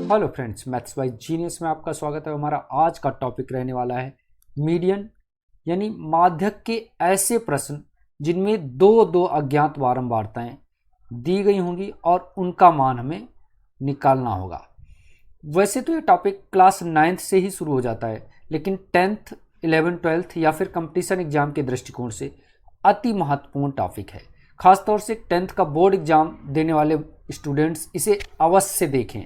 Hello friends, maths by genius में आपका स्वागत है। हमारा आज का टॉपिक रहने वाला है मीडियन, यानी माध्यक के ऐसे प्रश्न जिनमें दो दो अज्ञात बारंबारताएं दी गई होंगी और उनका मान हमें निकालना होगा। वैसे तो ये टॉपिक क्लास 9th से ही शुरू हो जाता है, लेकिन 10th, 11th, 12th या फिर कंपटीशन एग्जाम के दृष्टिकोण से अति महत्वपूर्ण टॉपिक है। खासतौर से 10th का बोर्ड एग्जाम देने वाले स्टूडेंट्स इसे अवश्य देखें।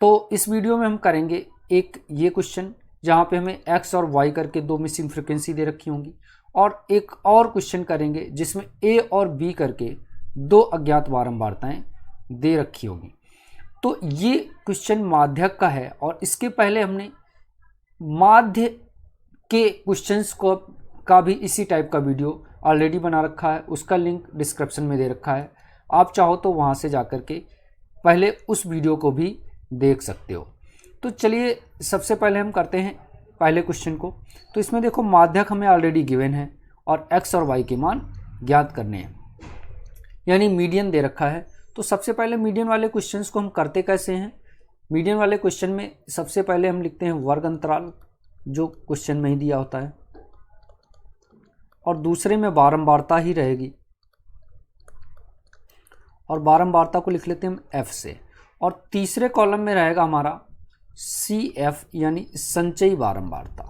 तो इस वीडियो में हम करेंगे एक ये क्वेश्चन जहाँ पे हमें x और y करके दो मिसिंग फ्रीक्वेंसी दे रखी होंगी, और एक और क्वेश्चन करेंगे जिसमें a और b करके दो अज्ञात बारंबारताएं दे रखी होंगी। तो ये क्वेश्चन माध्यक का है, और इसके पहले हमने माध्य के क्वेश्चंस को का भी इसी टाइप का वीडियो ऑलरेडी बना रखा है, उसका लिंक डिस्क्रिप्शन में दे रखा है। आप चाहो तो वहाँ से जाकर के पहले उस वीडियो को भी देख सकते हो। तो चलिए सबसे पहले हम करते हैं पहले क्वेश्चन को। तो इसमें देखो माध्यक हमें ऑलरेडी गिवन है और x और y के मान ज्ञात करने हैं, यानी मीडियन दे रखा है। तो सबसे पहले मीडियन वाले क्वेश्चंस को हम करते कैसे हैं। मीडियन वाले क्वेश्चन में सबसे पहले हम लिखते हैं वर्ग अंतराल, जो क्वेश्चन में ही दिया होता है, और दूसरे में बारंबारता ही रहेगी, और बारंबारता को लिख लेते हैं हम f से, और तीसरे कॉलम में रहेगा हमारा CF यानी संचयी बारंबारता।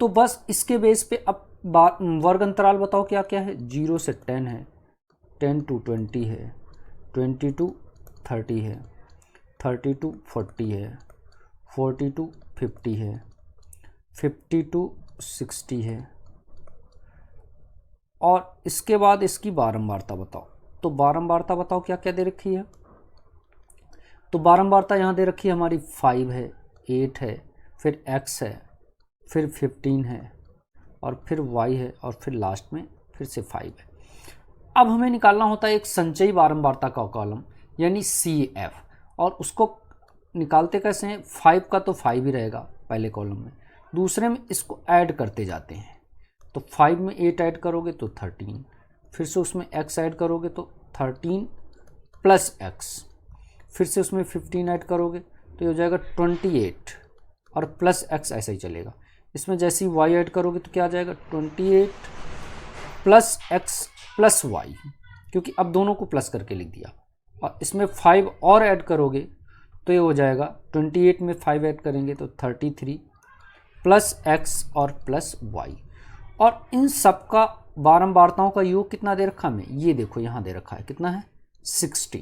तो बस इसके बेस पे अब वर्ग अंतराल बताओ क्या क्या है। 0 से 10 है, 10 to 20 है, 20 to 30 है, 30 to 40 है, 40 to 50 है, 50 to 60 है, और इसके बाद इसकी बारंबारता बताओ। तो बारंबारता बताओ क्या क्या दे रखी है। तो बारंबारता यहाँ दे रखी है हमारी 5 है, 8 है, फिर x है, फिर 15 है, और फिर y है, और फिर लास्ट में फिर से 5 है। अब हमें निकालना होता है एक संचयी बारंबारता का कॉलम, यानी CF, और उसको निकालते कैसे हैं। 5 का तो 5 ही रहेगा पहले कॉलम में, दूसरे में इसको ऐड करते जाते हैं। तो 5 में 8 ऐड करोगे तो 13, फिर से उसमें x ऐड करोगे तो 13 प्लस x, फिर से उसमें 15 ऐड करोगे तो ये हो जाएगा 28, और प्लस x ऐसा ही चलेगा। इसमें जैसे ही y ऐड करोगे तो क्या आ जाएगा 28 प्लस x प्लस y, क्योंकि अब दोनों को प्लस करके लिख दिया। और इसमें 5 और ऐड करोगे तो ये हो जाएगा 28 में 5 ऐड करेंगे तो 33 प्लस x और प्लस y। और इन सब का बारंबारताओं का योग कितना दे रखा हमें, ये देखो यहाँ दे रखा है, कितना है 60।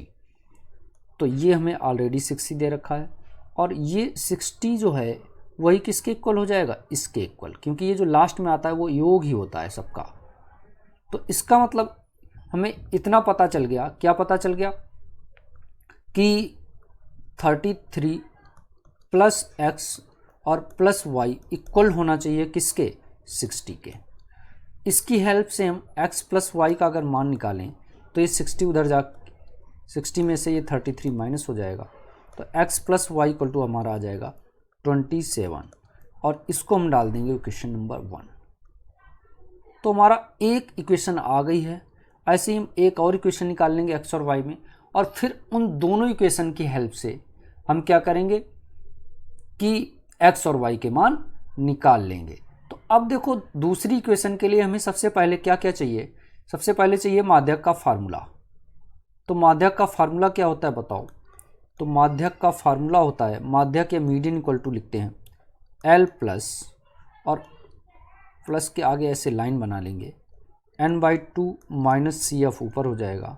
तो ये हमें ऑलरेडी 60 दे रखा है, और ये 60 जो है वही किसके इक्वल हो जाएगा, इसके इक्वल, क्योंकि ये जो लास्ट में आता है वो योग ही होता है सबका। तो इसका मतलब हमें इतना पता चल गया, क्या पता चल गया कि 33 प्लस x और प्लस y इक्वल होना चाहिए किसके, 60 के। इसकी हेल्प से हम x प्लस वाई का अगर मान निकालें तो ये 60 उधर जा 60 में से ये 33 माइनस हो जाएगा, तो x plus y equal to हमारा आ जाएगा 27, और इसको हम डाल देंगे इक्वेशन नंबर 1। तो हमारा एक इक्वेशन आ गई है। ऐसे ही हम एक और इक्वेशन निकाल लेंगे x और y में, और फिर उन दोनों इक्वेशन की हेल्प से हम क्या करेंगे कि x और y के मान निकाल लेंगे। तो अब देखो दूसरी इक्वेशन के लिए हमें सबसे पहले क्या क्या चाहिए। सबसे पहले चाहिए माध्यक का फार्मूला। तो माध्यक का फार्मूला क्या होता है बताओ। तो माध्यक का फार्मूला होता है, माध्यक या मीडियन इक्वल टू लिखते हैं L प्लस, और प्लस के आगे ऐसे लाइन बना लेंगे, n/2 माइनस CF ऊपर हो जाएगा,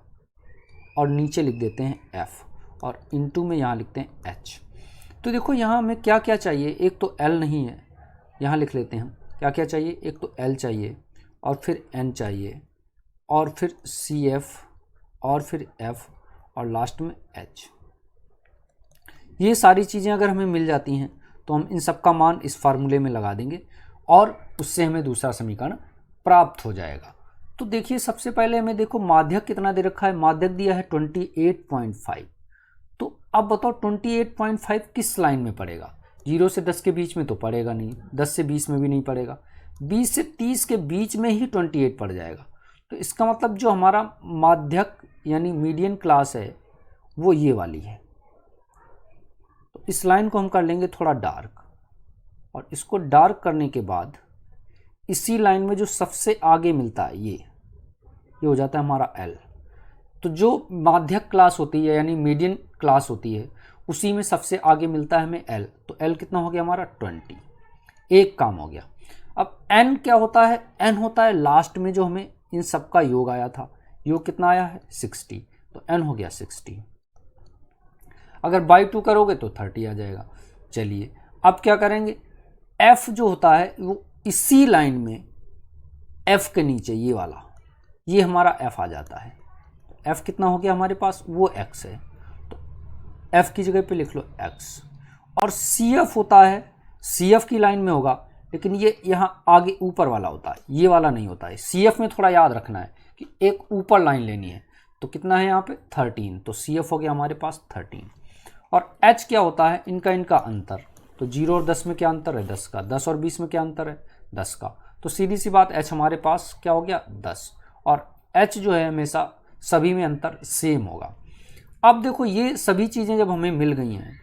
और नीचे लिख देते हैं F, और इनटू में यहाँ लिखते हैं H। तो देखो यहाँ हमें क्या क्या चाहिए, एक तो L नहीं है, यहाँ लिख लेते हैं हम क्या क्या चाहिए। एक तो L चाहिए, और फिर N चाहिए, और फिर CF, और फिर F, और लास्ट में H। ये सारी चीज़ें अगर हमें मिल जाती हैं तो हम इन सब का मान इस फार्मूले में लगा देंगे, और उससे हमें दूसरा समीकरण प्राप्त हो जाएगा। तो देखिए सबसे पहले हमें देखो माध्यक कितना दे रखा है। माध्यक दिया है 28.5। तो अब बताओ 28.5 किस लाइन में पड़ेगा। 0 से 10 के बीच में तो पड़ेगा नहीं, 10 से 20 में भी नहीं पड़ेगा, 20 से 30 के बीच में ही 28 पड़ जाएगा। तो इसका मतलब जो हमारा माध्यक यानी मीडियन क्लास है वो ये वाली है। तो इस लाइन को हम कर लेंगे थोड़ा डार्क, और इसको डार्क करने के बाद इसी लाइन में जो सबसे आगे मिलता है ये हो जाता है हमारा एल। तो जो माध्यक क्लास होती है यानी मीडियन क्लास होती है उसी में सबसे आगे मिलता है हमें एल। तो एल कितना हो गया हमारा 20, एक काम हो गया। अब एन क्या होता है, एन होता है लास्ट में जो हमें इन सब का योग आया था, योग कितना आया है 60, तो एन हो गया 60। अगर बाई 2 करोगे तो 30 आ जाएगा। चलिए अब क्या करेंगे, एफ जो होता है वो इसी लाइन में एफ के नीचे ये वाला, ये हमारा एफ आ जाता है। एफ कितना हो गया हमारे पास, वो एक्स है, तो एफ की जगह पे लिख लो एक्स। और सी एफ होता है, सी एफ की लाइन में होगा, लेकिन ये यहाँ आगे ऊपर वाला होता है, ये वाला नहीं होता है। सी एफ में थोड़ा याद रखना है कि एक ऊपर लाइन लेनी है। तो कितना है यहाँ पे 13, तो सी एफ हो गया हमारे पास 13। और एच क्या होता है, इनका अंतर। तो 0 और 10 में क्या अंतर है, 10 का। 10 और 20 में क्या अंतर है, 10 का। तो सीधी सी बात एच हमारे पास क्या हो गया 10। और एच जो है हमेशा सभी में अंतर सेम होगा। अब देखो ये सभी चीज़ें जब हमें मिल गई हैं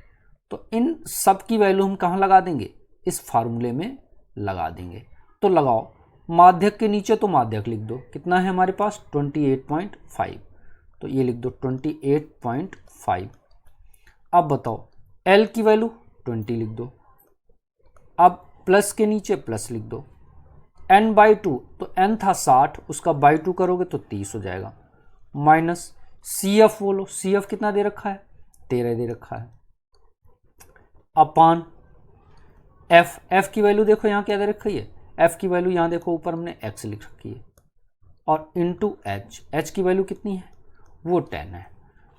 तो इन सब की वैल्यू हम कहाँ लगा देंगे, इस फार्मूले में लगा देंगे। तो लगाओ, माध्यक के नीचे तो माध्यक लिख दो, कितना है हमारे पास 28.5, तो ये लिख दो 28.5। अब बताओ L की वैल्यू 20 लिख दो। अब प्लस के नीचे प्लस लिख दो। n/2, तो n था 60, उसका बाई 2 करोगे तो 30 हो जाएगा। माइनस CF बोलो, CF कितना दे रखा है 13 दे रखा है, अपान F की वैल्यू देखो यहाँ क्या दे रखी है, F की वैल्यू यहाँ देखो ऊपर हमने x लिख रखी है, और इंटू H की वैल्यू कितनी है, वो 10 है।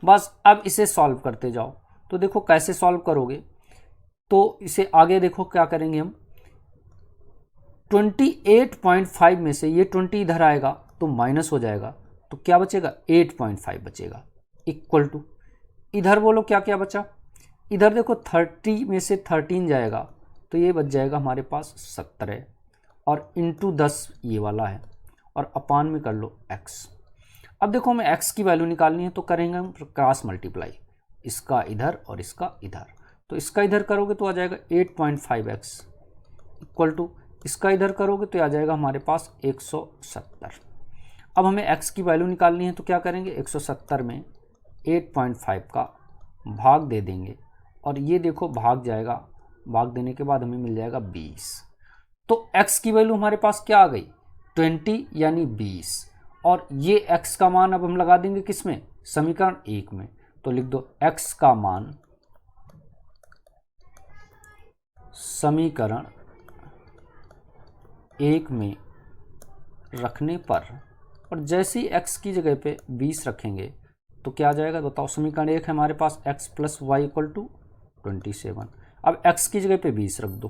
बस अब इसे सॉल्व करते जाओ। तो देखो कैसे सॉल्व करोगे, तो इसे आगे देखो क्या करेंगे हम, 28.5 में से ये 20 इधर आएगा तो माइनस हो जाएगा, तो क्या बचेगा 8.5 बचेगा, इक्वल टू इधर बोलो क्या क्या बचा, इधर देखो 30 में से 13 जाएगा तो ये बच जाएगा हमारे पास 17, और इंटू 10 ये वाला है, और अपान में कर लो x। अब देखो हमें x की वैल्यू निकालनी है, तो करेंगे हम क्रॉस मल्टीप्लाई, इसका इधर और इसका इधर। तो इसका इधर करोगे तो आ जाएगा 8.5x इक्वल टू इसका इधर करोगे तो आ जाएगा हमारे पास 170। अब हमें x की वैल्यू निकालनी है, तो क्या करेंगे 170 में 8.5 का भाग दे देंगे, और ये देखो भाग जाएगा, भाग देने के बाद हमें मिल जाएगा 20। तो x की वैल्यू हमारे पास क्या आ गई 20 यानी 20, और ये x का मान अब हम लगा देंगे किस में, समीकरण 1 में। तो लिख दो x का मान समीकरण 1 में रखने पर, और जैसे ही x की जगह पे 20 रखेंगे तो क्या आ जाएगा बताओ, समीकरण 1 है हमारे पास x + y = 27। अब x की जगह पे 20 रख दो,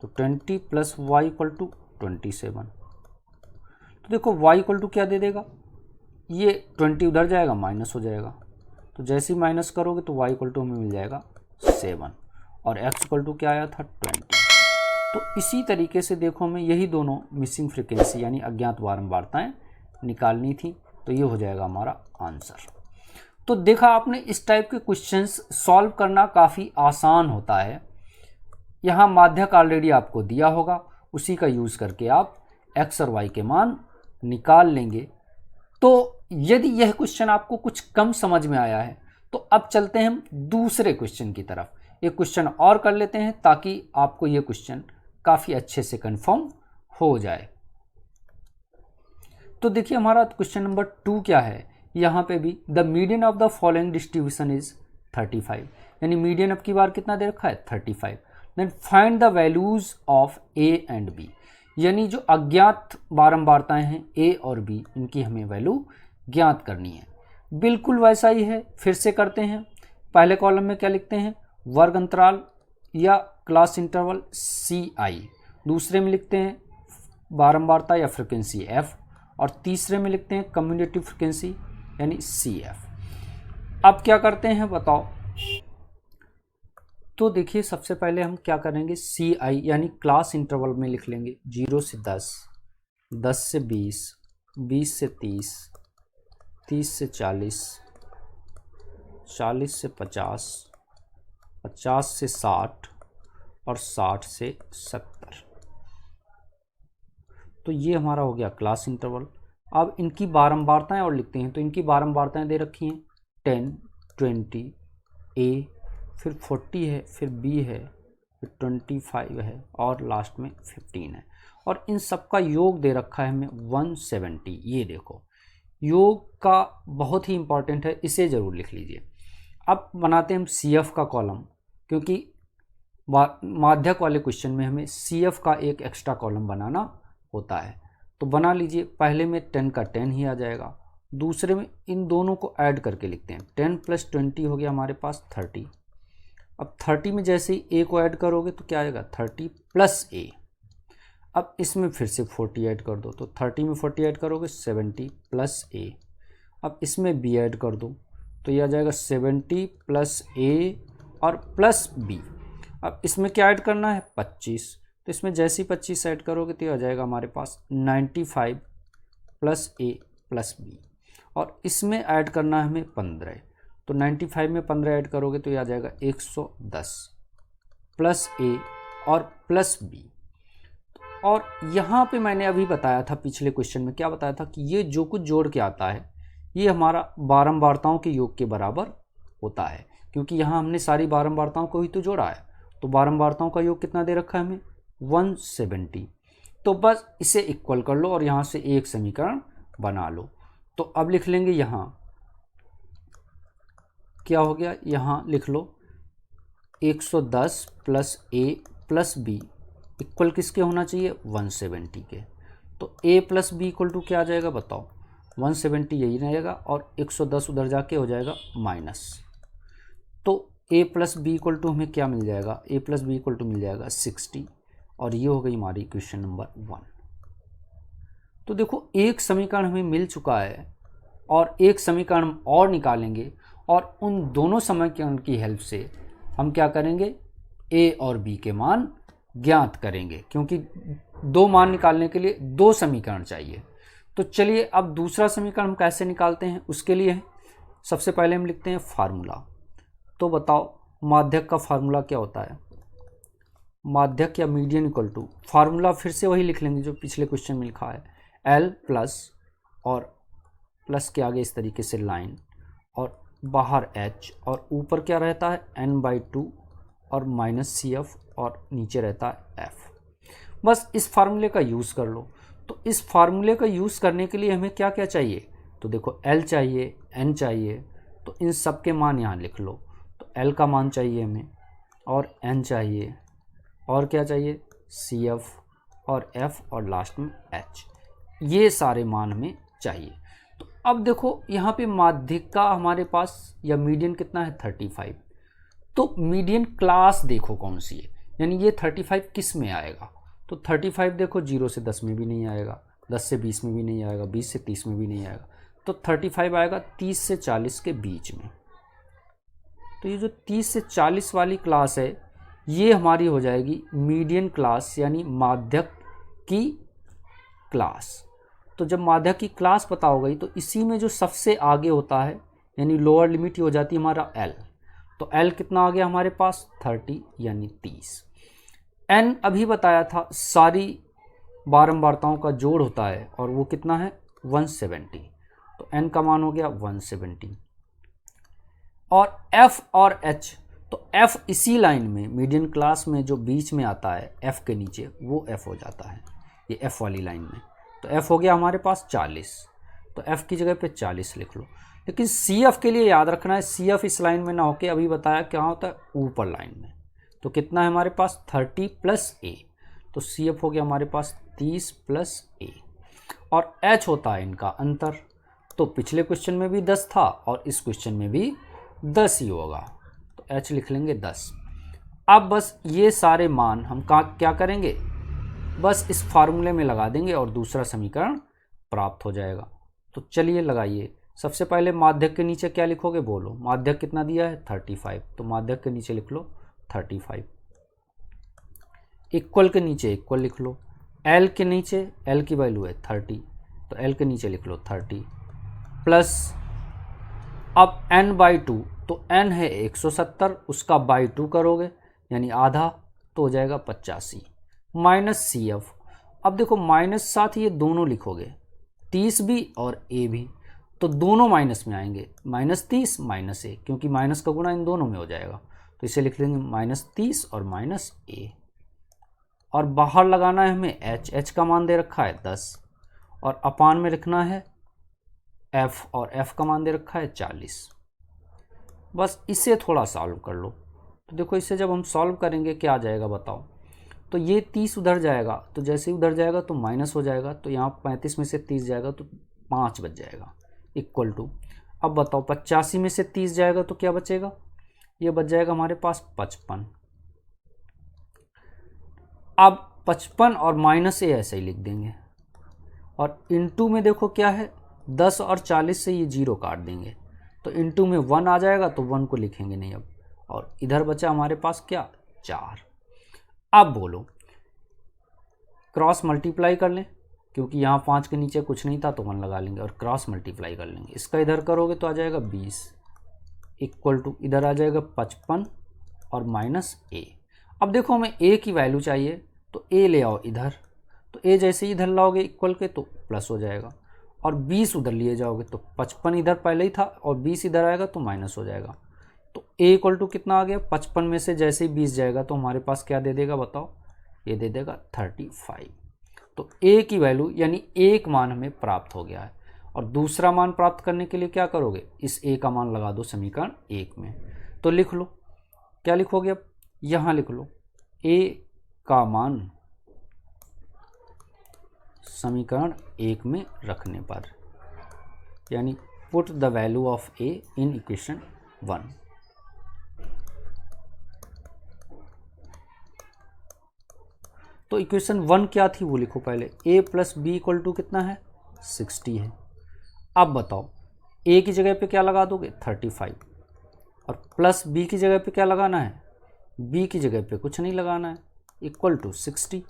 तो 20 + y = 27। तो देखो y = क्या दे देगा, ये 20 उधर जाएगा माइनस हो जाएगा, तो जैसे ही माइनस करोगे तो y = हमें मिल जाएगा 7, और x = क्या आया था 20। तो इसी तरीके से देखो हमें यही दोनों मिसिंग फ्रीक्वेंसी यानी अज्ञात बारंबारताएं निकालनी थी, तो ये हो जाएगा हमारा आंसर। तो देखा आपने, इस टाइप के क्वेश्चंस सॉल्व करना काफ़ी आसान होता है। यहाँ माध्यक ऑलरेडी आपको दिया होगा, उसी का यूज़ करके आप x और y के मान निकाल लेंगे। तो यदि यह क्वेश्चन आपको कुछ कम समझ में आया है तो अब चलते हैं हम दूसरे क्वेश्चन की तरफ। एक क्वेश्चन और कर लेते हैं ताकि आपको ये क्वेश्चन काफ़ी अच्छे से कंफर्म हो जाए। तो देखिए हमारा क्वेश्चन नंबर 2 क्या है, यहाँ पे भी the median of the following distribution is 35, यानी मीडियन अब की बार कितना दे रखा है 35। Then find the values of a and b, यानी जो अज्ञात बारंबारताएं हैं a और b, इनकी हमें वैल्यू ज्ञात करनी है। बिल्कुल वैसा ही है, फिर से करते हैं। पहले कॉलम में क्या लिखते हैं, वर्ग अंतराल या क्लास इंटरवल CI, दूसरे में लिखते हैं बारंबारता या फ्रिक्वेंसी f, और तीसरे में लिखते हैं कम्युटेटिव फ्रिक्वेंसी यानी CF। अब क्या करते हैं बताओ, तो देखिए सबसे पहले हम क्या करेंगे, CI यानी क्लास इंटरवल में लिख लेंगे 0 से 10, 10 से 20, 20 से 30, 30 से 40, 40 से 50, 50 से 60 और 60 से 70। तो ये हमारा हो गया क्लास इंटरवल। अब इनकी बारंबारताएं और लिखते हैं। तो इनकी बारंबारताएं दे रखी हैं 10, 20, ए, फिर 40 है, फिर बी है, फिर 25 है और लास्ट में 15 है। और इन सब का योग दे रखा है हमें 170। ये देखो योग का बहुत ही इंपॉर्टेंट है, इसे ज़रूर लिख लीजिए। अब बनाते हैं हम CF का कॉलम, क्योंकि माध्यक वाले क्वेश्चन में हमें CF का एक एक्स्ट्रा कॉलम बनाना होता है। तो बना लीजिए। पहले में 10 का 10 ही आ जाएगा, दूसरे में इन दोनों को ऐड करके लिखते हैं। 10 + 20 हो गया हमारे पास 30। अब 30 में जैसे ही a को ऐड करोगे तो क्या आएगा 30 + a। अब इसमें फिर से 40 ऐड कर दो, तो 30 में 40 ऐड करोगे 70 + a। अब इसमें b ऐड कर दो तो यह आ जाएगा 70 + a और प्लस b। अब इसमें क्या ऐड करना है 25, तो इसमें जैसे ही 25 ऐड करोगे तो यह आ जाएगा हमारे पास 95 + a + b। और इसमें ऐड करना है हमें 15, तो 95 में 15 ऐड करोगे तो यह आ जाएगा 110 + a और प्लस b। और यहाँ पे मैंने अभी बताया था, पिछले क्वेश्चन में क्या बताया था कि ये जो कुछ जोड़ के आता है ये हमारा बारंबारताओं के योग के बराबर होता है, क्योंकि यहाँ हमने सारी बारंबारताओं को ही तो जोड़ा है। तो बारंबारताओं का योग कितना दे रखा है हमें 170। तो बस इसे इक्वल कर लो और यहाँ से एक समीकरण बना लो। तो अब लिख लेंगे यहाँ क्या हो गया, यहाँ लिख लो 110 + a + b इक्वल किसके होना चाहिए 170 के। तो a + b = क्या आ जाएगा बताओ 170 यही रहेगा और 110 उधर जाके हो जाएगा माइनस। तो a + b = हमें क्या मिल जाएगा, a + b = मिल जाएगा 60। और ये हो गई हमारी क्वेश्चन नंबर 1। तो देखो एक समीकरण हमें मिल चुका है और एक समीकरण और निकालेंगे, और उन दोनों समीकरण की हेल्प से हम क्या करेंगे a और b के मान ज्ञात करेंगे, क्योंकि दो मान निकालने के लिए दो समीकरण चाहिए। तो चलिए अब दूसरा समीकरण हम कैसे निकालते हैं उसके लिए सबसे पहले हम लिखते हैं फार्मूला। तो बताओ माध्यक का फार्मूला क्या होता है, माध्यक या मीडियन इक्वल टू, फार्मूला फिर से वही लिख लेंगे जो पिछले क्वेश्चन में लिखा है, L प्लस और प्लस के आगे इस तरीके से लाइन और बाहर H और ऊपर क्या रहता है n/2 और माइनस CF और नीचे रहता है F। बस इस फार्मूले का यूज़ कर लो। तो इस फार्मूले का यूज़ करने के लिए हमें क्या क्या चाहिए, तो देखो L चाहिए, N चाहिए, तो इन सब के मान यहाँ लिख लो। तो L का मान चाहिए हमें और N चाहिए और क्या चाहिए CF और F और लास्ट में H, ये सारे मान हमें चाहिए। तो अब देखो यहाँ पे माध्यक का हमारे पास या मीडियन कितना है 35। तो मीडियन क्लास देखो कौन सी है, यानी ये 35 किस में आएगा, तो 35 देखो 0 से 10 में भी नहीं आएगा, 10 से 20 में भी नहीं आएगा, 20 से 30 में भी नहीं आएगा। तो 35 आएगा 30 से 40 के बीच में। तो ये जो 30 से 40 वाली क्लास है ये हमारी हो जाएगी मीडियन क्लास, यानी माध्यक की क्लास। तो जब माध्यक की क्लास पता हो गई तो इसी में जो सबसे आगे होता है यानी लोअर लिमिट हो जाती है हमारा L। तो L कितना आ गया हमारे पास 30 यानी 30। N अभी बताया था सारी बारंबारताओं का जोड़ होता है और वो कितना है 170। तो N का मान हो गया 170। और F और H, तो F इसी लाइन में मीडियन क्लास में जो बीच में आता है F के नीचे वो F हो जाता है, ये F वाली लाइन में। तो F हो गया हमारे पास 40, तो F की जगह पे 40 लिख लो। लेकिन CF के लिए याद रखना है CF इस लाइन में ना होके अभी बताया क्या होता है ऊपर लाइन में। तो कितना है हमारे पास 30 + a, तो CF हो गया हमारे पास 30 + a। और H होता है इनका अंतर। तो पिछले क्वेश्चन में भी 10 था और इस क्वेश्चन में भी 10 ही होगा, तो H लिख लेंगे 10। अब बस ये सारे मान हम क्या करेंगे, बस इस फार्मूले में लगा देंगे और दूसरा समीकरण प्राप्त हो जाएगा। तो चलिए लगाइए। सबसे पहले माध्यक के नीचे क्या लिखोगे बोलो, माध्यक कितना दिया है 35, तो माध्यक के नीचे लिख लो 35। इक्वल के नीचे इक्वल लिख लो, L के नीचे L की वैल्यू है 30, तो l के नीचे लिख लो 30 प्लस अब n/2, तो n है 170, उसका बाई 2 करोगे यानी आधा, तो हो जाएगा 85 माइनस CF। अब देखो माइनस साथ ये दोनों लिखोगे, 30 भी और a भी, तो दोनों माइनस में आएंगे, -30 -a, क्योंकि माइनस का गुणा इन दोनों में हो जाएगा, तो इसे लिख लेंगे -30 और -a। और बाहर लगाना है हमें h का मान दे रखा है 10 और अपान में लिखना है f, और f का मान दे रखा है 40। बस इसे थोड़ा सॉल्व कर लो। तो देखो इसे जब हम सॉल्व करेंगे क्या आ जाएगा बताओ। तो ये 30 उधर जाएगा, तो जैसे ही उधर जाएगा तो माइनस हो जाएगा, तो यहाँ 35 में से 30 जाएगा तो 5 बच जाएगा, इक्वल टू, अब बताओ 85 में से 30 जाएगा तो क्या बचेगा, ये बच जाएगा हमारे पास 55। अब 55 और माइनस ए ऐसे ही लिख देंगे, और इनटू में देखो क्या है, 10 और 40 से ये 0 काट देंगे, तो इनटू में 1 आ जाएगा, तो 1 को लिखेंगे नहीं अब, और इधर बचा हमारे पास क्या 4। अब बोलो क्रॉस मल्टीप्लाई कर लें, क्योंकि यहाँ 5 के नीचे कुछ नहीं था तो 1 लगा लेंगे और क्रॉस मल्टीप्लाई कर लेंगे। इसका इधर करोगे तो आ जाएगा 20 इक्वल टू, इधर आ जाएगा 55 और माइनस ए। अब देखो हमें ए की वैल्यू चाहिए, तो ए ले आओ इधर, तो ए जैसे ही इधर लाओगे इक्वल के तो प्लस हो जाएगा, और 20 उधर लिए जाओगे तो 55 इधर पहले ही था और 20 इधर आएगा तो माइनस हो जाएगा। तो ए इक्वल टू कितना आ गया, 55 में से जैसे ही 20 जाएगा तो हमारे पास क्या दे देगा बताओ, ये दे देगा 35। तो ए की वैल्यू यानी एक मान हमें प्राप्त हो गया है। और दूसरा मान प्राप्त करने के लिए क्या करोगे, इस ए का मान लगा दो समीकरण 1 में। तो लिख लो, क्या लिखोगे, अब यहाँ लिख लो ए का मान समीकरण 1 में रखने पर, यानी put the value of A in equation 1। तो इक्वेशन 1 क्या थी वो लिखो पहले, a plus b equal to कितना है 60 है। अब बताओ a की जगह पे क्या लगा दोगे 35, और प्लस b की जगह पे क्या लगाना है, b की जगह पे कुछ नहीं लगाना है, इक्वल टू 60।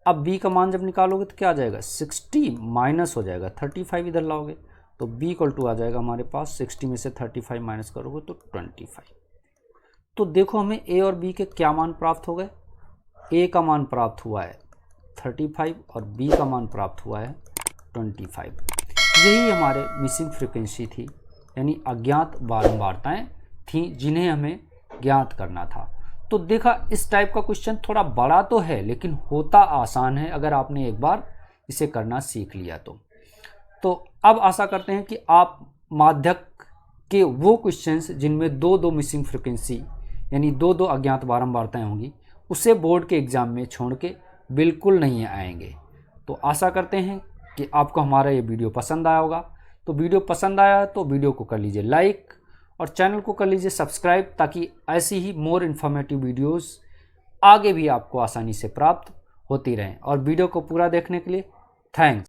अब b का मान जब निकालोगे तो क्या आ जाएगा 60 माइनस हो जाएगा 35 इधर लाओगे, तो b इक्वल टू आ जाएगा हमारे पास 60 में से 35 माइनस करोगे तो 25। तो देखो हमें a और b के क्या मान प्राप्त हो गए, a का मान प्राप्त हुआ है 35 और b का मान प्राप्त हुआ है 25। यही हमारे मिसिंग फ्रीक्वेंसी थी, यानी अज्ञात बारंबारताएं थी जिन्हें हमें ज्ञात करना था। तो देखा इस टाइप का क्वेश्चन थोड़ा बड़ा तो है लेकिन होता आसान है अगर आपने एक बार इसे करना सीख लिया तो अब आशा करते हैं कि आप माध्यक के वो क्वेश्चंस जिनमें दो मिसिंग फ्रीक्वेंसी यानी दो अज्ञात बारंबारताएं होंगी उसे बोर्ड के एग्ज़ाम में छोड़ के बिल्कुल नहीं आएंगे। तो आशा करते हैं कि आपको हमारा ये वीडियो पसंद आया होगा। तो वीडियो पसंद आया तो वीडियो को कर लीजिए लाइक और चैनल को कर लीजिए सब्सक्राइब, ताकि ऐसी ही मोर इन्फॉर्मेटिव वीडियोस आगे भी आपको आसानी से प्राप्त होती रहें। और वीडियो को पूरा देखने के लिए थैंक्स।